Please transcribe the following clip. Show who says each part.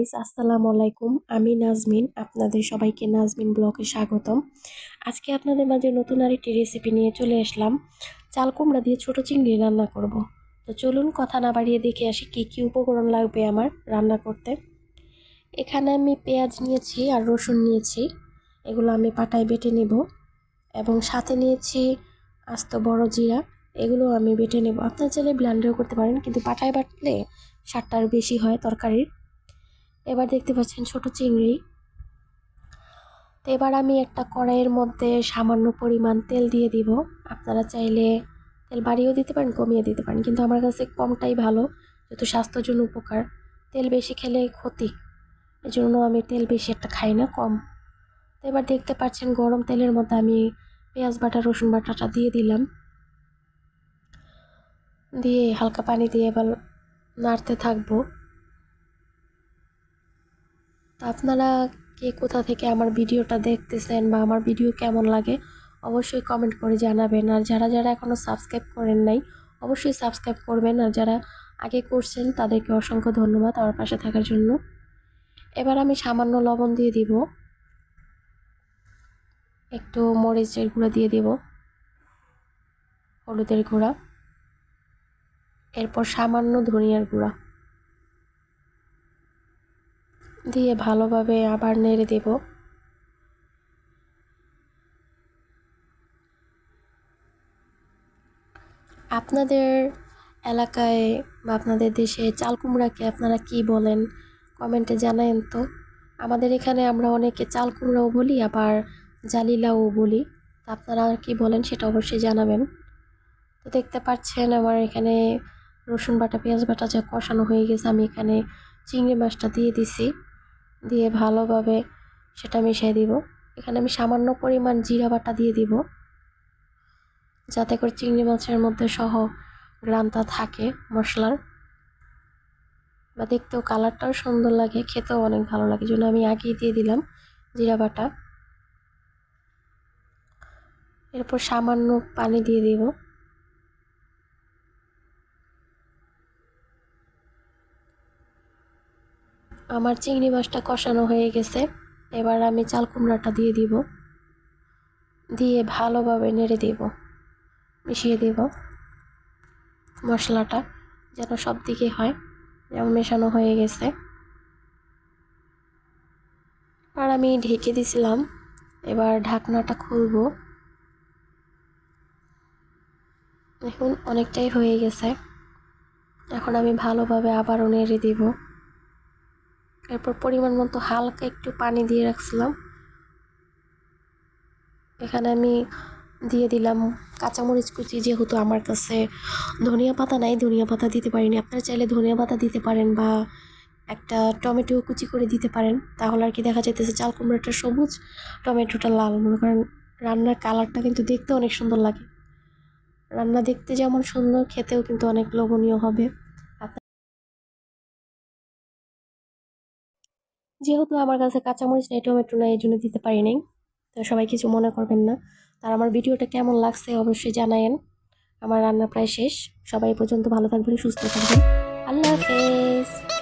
Speaker 1: Guys, আসসালামু আলাইকুম। আমি নাজমিন, আপনাদের সবাইকে নাজমিন ব্লগে স্বাগতম। আজকে আপনাদের মাঝে নতুন আরেকটি রেসিপি নিয়ে চলে আসলাম। চাল কুমড়া দিয়ে ছোট চিংড়ি রান্না করব। তো চলুন কথা না বাড়িয়ে দেখে আসি কি কি উপকরণ লাগবে আমার রান্না করতে। এখানে আমি পেঁয়াজ নিয়েছি আর রসুন নিয়েছি, এগুলো আমি পাটায় বেটে নেব। এবং সাথে নিয়েছি আস্ত বড় জিরা, এগুলো আমি বেটে নেব। আপনার চাইলে ব্লেন্ডারও করতে পারেন, কিন্তু পাটায় বাটলে স্বাদটা আরও বেশি হয় তরকারির। এবার দেখতে পাচ্ছেন ছোট চিংড়ি। তো এবার আমি একটা কড়াইয়ের মধ্যে সামান্য পরিমাণ তেল দিয়ে দিব। আপনারা চাইলে তেল বাড়িয়েও দিতে পারেন, কমিয়ে দিতে পারেন, কিন্তু আমার কাছে কমটাই ভালো, যেহেতু স্বাস্থ্যের জন্য উপকার। তেল বেশি খেলে ক্ষতি, এজন্য আমি তেল বেশি একটা খাই না, কম। তো এবার দেখতে পাচ্ছেন গরম তেলের মধ্যে আমি পেঁয়াজ বাটা রসুন বাটাটা দিয়ে দিলাম। দিয়ে হালকা পানি দিয়ে এবার নাড়তে থাকবো। তো আপনারা কে কোথা থেকে আমার ভিডিওটা দেখতেছেন বা আমার ভিডিও কেমন লাগে অবশ্যই কমেন্ট করে জানাবেন। আর যারা যারা এখনও সাবস্ক্রাইব করেন নাই অবশ্যই সাবস্ক্রাইব করবেন, আর যারা আগে করছেন তাদেরকে অসংখ্য ধন্যবাদ আমার পাশে থাকার জন্য। এবার আমি সামান্য লবণ দিয়ে দিব, একটু মরিচের গুঁড়া দিয়ে দিব, হলুদের গুঁড়া, এরপর সামান্য ধনিয়ার গুঁড়া দিয়ে ভালোভাবে আবার নেড়ে দেব। আপনাদের এলাকায় বা আপনাদের দেশে চাল কুমড়াকে আপনারা কি বলেন কমেন্টে জানায়েন তো। আমাদের এখানে আমরা অনেকে চাল কুমড়াও বলি, আবার জালিলাও বলি। তো আপনারা কি বলেন সেটা অবশ্যই জানাবেন। তো দেখতে পাচ্ছেন আমার এখানে রসুন বাটা পেঁয়াজ বাটা যা কষানো হয়ে গেছে, আমি এখানে চিংড়ি মাছটা দিয়ে দিছি। দিয়ে ভালোভাবে সেটা মিশিয়ে দিব। এখানে আমি সামান্য পরিমাণ জিরা বাটা দিয়ে দিব, যাতে করে চিংড়ি মাছের মধ্যে সহ গ্রানটা থাকে মশলার, বা দেখতেও কালারটাও সুন্দর লাগে, খেতেও অনেক ভালো লাগে, জন্য আমি আগেই দিয়ে দিলাম জিরা বাটা। এরপর সামান্য পানি দিয়ে দিব। আমার চিংড়ি মাছটা কষানো হয়ে গেছে, এবার আমি চাল কুমড়াটা দিয়ে দিব। দিয়ে ভালোভাবে নেড়ে দিব, মিশিয়ে দিব মশলাটা যেন সব দিকে হয়। যেমন মেশানো হয়ে গেছে, আর আমি ঢেকে দিছিলাম। এবার ঢাকনাটা খুলবো। এখন অনেকটাই হয়ে গেছে, এখন আমি ভালোভাবে আবারও নেড়ে দিব। এরপর পরিমাণ মতো হালকা একটু পানি দিয়ে রাখছিলাম, এখানে আমি দিয়ে দিলাম কাঁচামরিচ কুচি। যেহেতু আমার কাছে ধনিয়া পাতা নাই, ধনিয়া পাতা দিতে পারিনি। আপনারা চাইলে ধনিয়া পাতা দিতে পারেন, বা একটা টমেটো কুচি করে দিতে পারেন, তাহলে আর কি দেখা যাইতেছে চাল কুমড়োটা সবুজ, টমেটোটা লাল। মনে করেন রান্নার কালারটা কিন্তু দেখতে অনেক সুন্দর লাগে। রান্না দেখতে যেমন সুন্দর, খেতেও কিন্তু অনেক লোভনীয় হবে। যেহেতু আমার কাছে কাঁচামরিচ নেই, টমেটো নাই, এই জন্য দিতে পারি নাই। তো সবাই কিছু মনে করবেন না। আর আমার ভিডিওটা কেমন লাগছে অবশ্যই জানায়েন। আমার রান্না প্রায় শেষ। সবাই পর্যন্ত ভালো থাকবেন, সুস্থ থাকবেন। আল্লাহ হাফেজ।